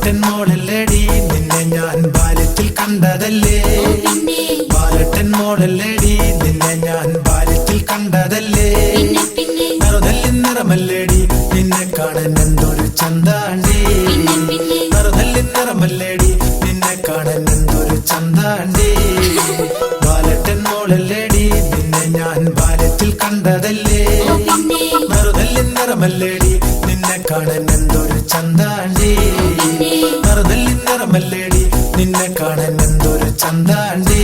ബാലട്ടൻ മോളല്ലേടി നിന്നെ ഞാൻ ബാല്യത്തിൽ കണ്ടതല്ലേ ബാലട്ടൻ മോളല്ലേടി നിന്നെ ഞാൻ ബാല്യത്തിൽ കണ്ടതല്ലേ നറുതല്ലിൻ നിറമല്ലേടി നിന്നെ കാണാൻ എന്തൊരു ചന്താണ്ടി നറുതല്ലിൻ നിറമല്ലേടി നിന്നെ കാണാൻ എന്തൊരു ചന്താണ്ടി ബാലട്ടൻ മോളല്ലേടി നിന്നെ ഞാൻ ബാല്യത്തിൽ കണ്ടതല്ലേ നറുതല്ലിൻ നിറമല്ലേടി നിന്നെ കാണാൻ എന്തൊരു ചന്താണ്ടി നറുതല്ലിൻ നിറമല്ലേടി നിന്നെ കാണാൻ എന്തൊരു ചന്താണ്ടി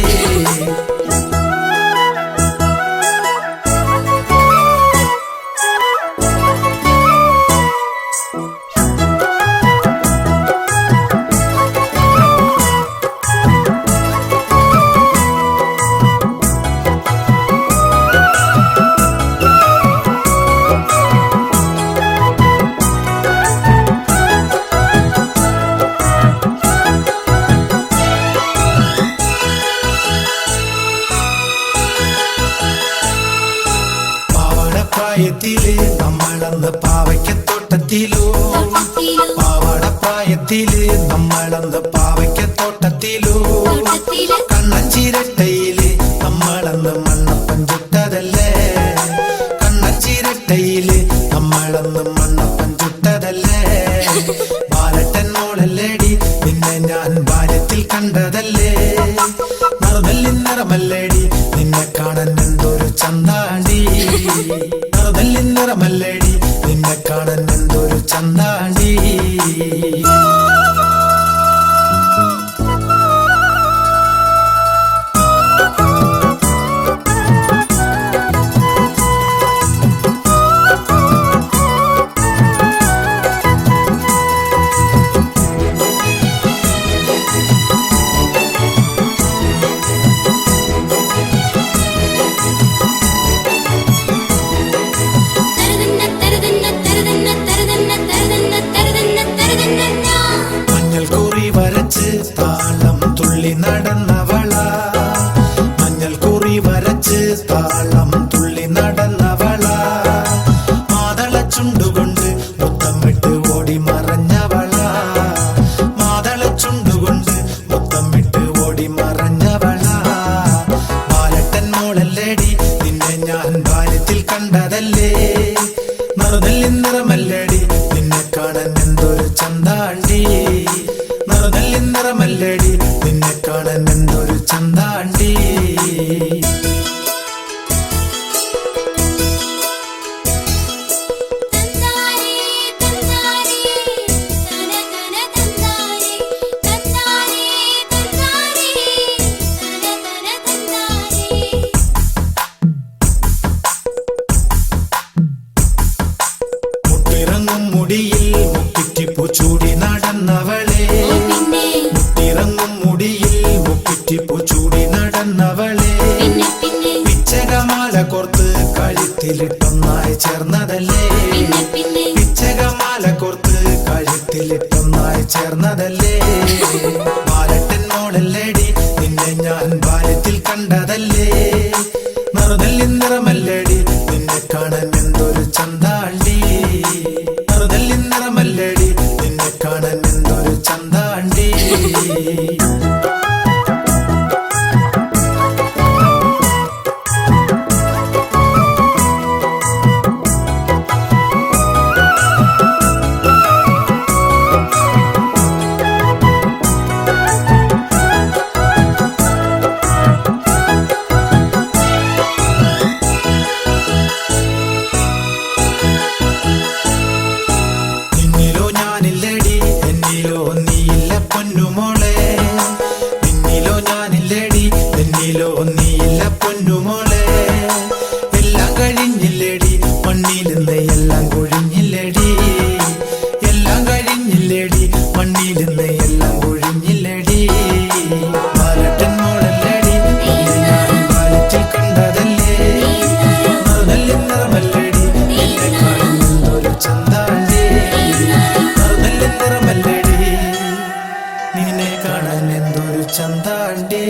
പ്രായത്തില് നമ്മളന്ന് പാവയ്ക്കത്തോട്ടത്തിലോ പാവാടപ്രായത്തില് നമ്മളന്ന് പാവയ്ക്കത്തോട്ടത്തിലോ കണ്ണഞ്ചിരട്ടയില് നമ്മളന്ന് മണ്ണപ്പൻ ചുട്ടതല്ലേ കണ്ണഞ്ചിരട്ടയില് നമ്മളന്ന് മണ്ണപ്പൻ ചുട്ടതല്ലേ ബാലട്ടൻ മോളല്ലേടി നിന്നെ ഞാൻ ബാല്യത്തിൽ കണ്ടതല്ലേ നറുതല്ലിൻ നിറമല്ലേടി നിന്നെ കാണാൻ എന്തൊരു ചന്താണ്ടി നറുതല്ലിൻ നിറമല്ലേടി നിന്നെ കാണാൻ എന്തൊരു ചന്താണ്ടി താളം തുള്ളി നടന്നവള മഞ്ഞൾ കുറി വരച്ച് താളം തുള്ളി നടന്നവള മാതള ചുണ്ടുകൊണ്ട് മുത്തമിട്ട് ഓടി മറഞ്ഞവള മാതള ചുണ്ടുകൊണ്ട് മുത്തമിട്ട് ഓടി മറഞ്ഞവള ബാലട്ടൻ മോളല്ലേടി നിന്നെ ഞാൻ ബാല്യത്തിൽ കണ്ടതല്ലേ നറുതല്ലിൻ നിറമല്ലേടി നിന്നെ കാണാൻ എന്തൊരു ചന്താണ്ടി നറുതല്ലിൻ നിറമല്ലേടി നിന്നെ കാണാൻ എന്തൊരു ചന്താണ്ടി മുട്ടിറങ്ങും മുടിയിൽ മുക്കിറ്റിപ്പൂ ചൂടി നടന്നവളെ മുട്ടിറങ്ങും മുടിയിൽ മുക്കിറ്റിപ്പൂ ചൂടി നടന്നവളെ പിച്ചകമാല കോർത്ത് കഴുത്തിലിട്ടൊന്നായി ചേർന്നതല്ലേ പിച്ചകമാല കോർത്ത് കഴുത്തിലിട്ടൊന്നായി ചേർന്നതല്ലേ ബാലട്ടൻ മോളല്ലേടി നിന്നെ ഞാൻ ബാല്യത്തിൽ കണ്ടതല്ലേ നറുതല്ലിൻ നിറമല്ലേടി നിന്നെ കാണാൻ എന്തൊരു ചന്താണ്ടി നറുതല്ലിൻ നിറമല്ലേടി നിന്നെ കാണാൻ എന്തൊരു ചന്താണ്ടി നിന്നിലോ ഞാനില്ലേടി എന്നിലോ നീയില്ല പൊന്നുമോളെ നിന്നിലോ ഞാനില്ലേടി എന്നിലോ നീയില്ല പൊന്നുമോളെ എല്ലാം കഴിഞ്ഞില്ലേടി മണ്ണിൽ നിന്ന് എല്ലാം കൊഴിഞ്ഞില്ലേടി എല്ലാം കഴിഞ്ഞില്ലേടി മണ്ണിൽ നിന്ന് എല്ലാം കൊഴിഞ്ഞില്ലേടി ബാലട്ടൻ മോളല്ലേടി നിന്നെ ഞാൻ ബാല്യത്തിൽ കണ്ടതല്ലേ നറുതല്ലിൻ നിറമല്ലേടി നിന്നെ കാണാൻ എന്തൊരു ചന്താണ്ടി നറുതല്ലിൻ നിറമല്ലേടി നിന്നെ കാണാൻ എന്തൊരു ചന്താണ്ടി